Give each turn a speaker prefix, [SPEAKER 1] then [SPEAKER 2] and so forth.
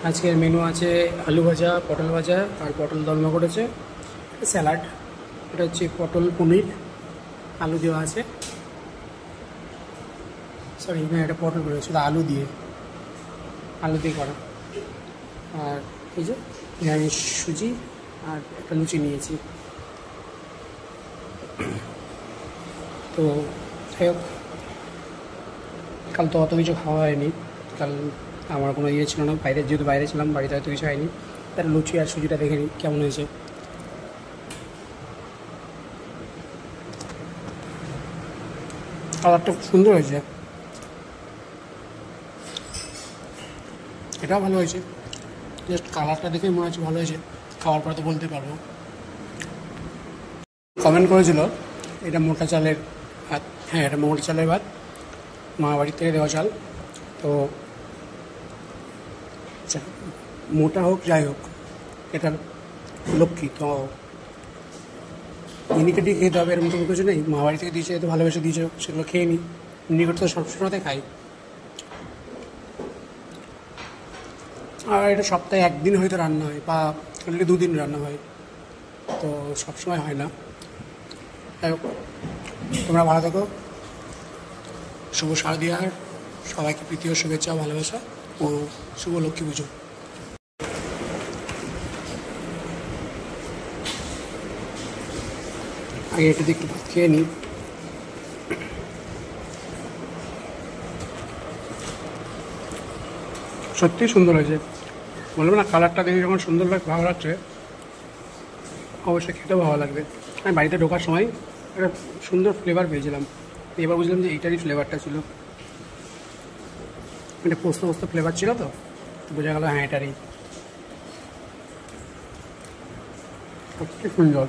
[SPEAKER 1] আজকের মেনু আছে আলু ভাজা, পটল ভাজা আর পটল দরমা করেছে, স্যালাড। এটা হচ্ছে পটল পনির, আলু দেওয়া আছে। সরি, এখানে একটা পটল করেছে, আলু দিয়ে করা। আর এই যে নিরামিষ সুজি আর একটা লুচি নিয়েছি। তো যাই হোক, কাল তো অত কিছু খাওয়া হয়নি। কাল আমার কোনো ইয়ে ছিল না, যেহেতু বাইরে ছিলাম, বাড়িতে হয়তো কিছু হয়নি। তার লুচি আর সুজিটা দেখে নিই কেমন হয়েছে। কালারটা খুব সুন্দর হয়েছে, এটাও ভালো হয়েছে। জাস্ট কালারটা দেখে মনে হচ্ছে ভালো হয়েছে, খাওয়ার পরে তো বলতে পারবো। কমেন্ট করেছিল এটা মোটা চালের ভাত। হ্যাঁ, এটা মোটা চালের ভাত, মা বাড়ির থেকে দেওয়া চাল। তো মোটা হোক যাই হোক, এটা লক্ষ্মী তো মিনিকেটে খেতে হবে এরকম কোনো কিছু নেই। মা বাড়ি থেকে দিয়েছে, এত ভালোবেসে দিয়েছে, সেগুলো খেয়ে নিই। মিনিকেট তো সবসময়তে খাই। আর এটা সপ্তাহে একদিন হয়তো রান্না হয়, বা দুদিন রান্না হয়, তো সবসময় হয় না। যাই হোক, তোমরা ভালো থাকো। শুভ শারদীয়ার সবাইকে প্রীতি ও শুভেচ্ছা, ভালোবাসা ও শুভ লক্ষ্মী পুজো। আগে এটাতে একটু ভাত খেয়ে নিই। সত্যিই সুন্দর হয়েছে, বলবো না? কালারটা দেখে যখন সুন্দর ভালো লাগছে, অবশ্যই খেতেও ভালো লাগবে। আমি বাড়িতে ঢোকার সময় একটা সুন্দর ফ্লেভার পেয়েছিলাম, এবার বুঝলাম যে এইটারই ফ্লেভারটা ছিল। এটা পোস্ত ফ্লেভার ছিল, তো বোঝা গেল হ্যাঁ এটারই। সত্যি সুন্দর।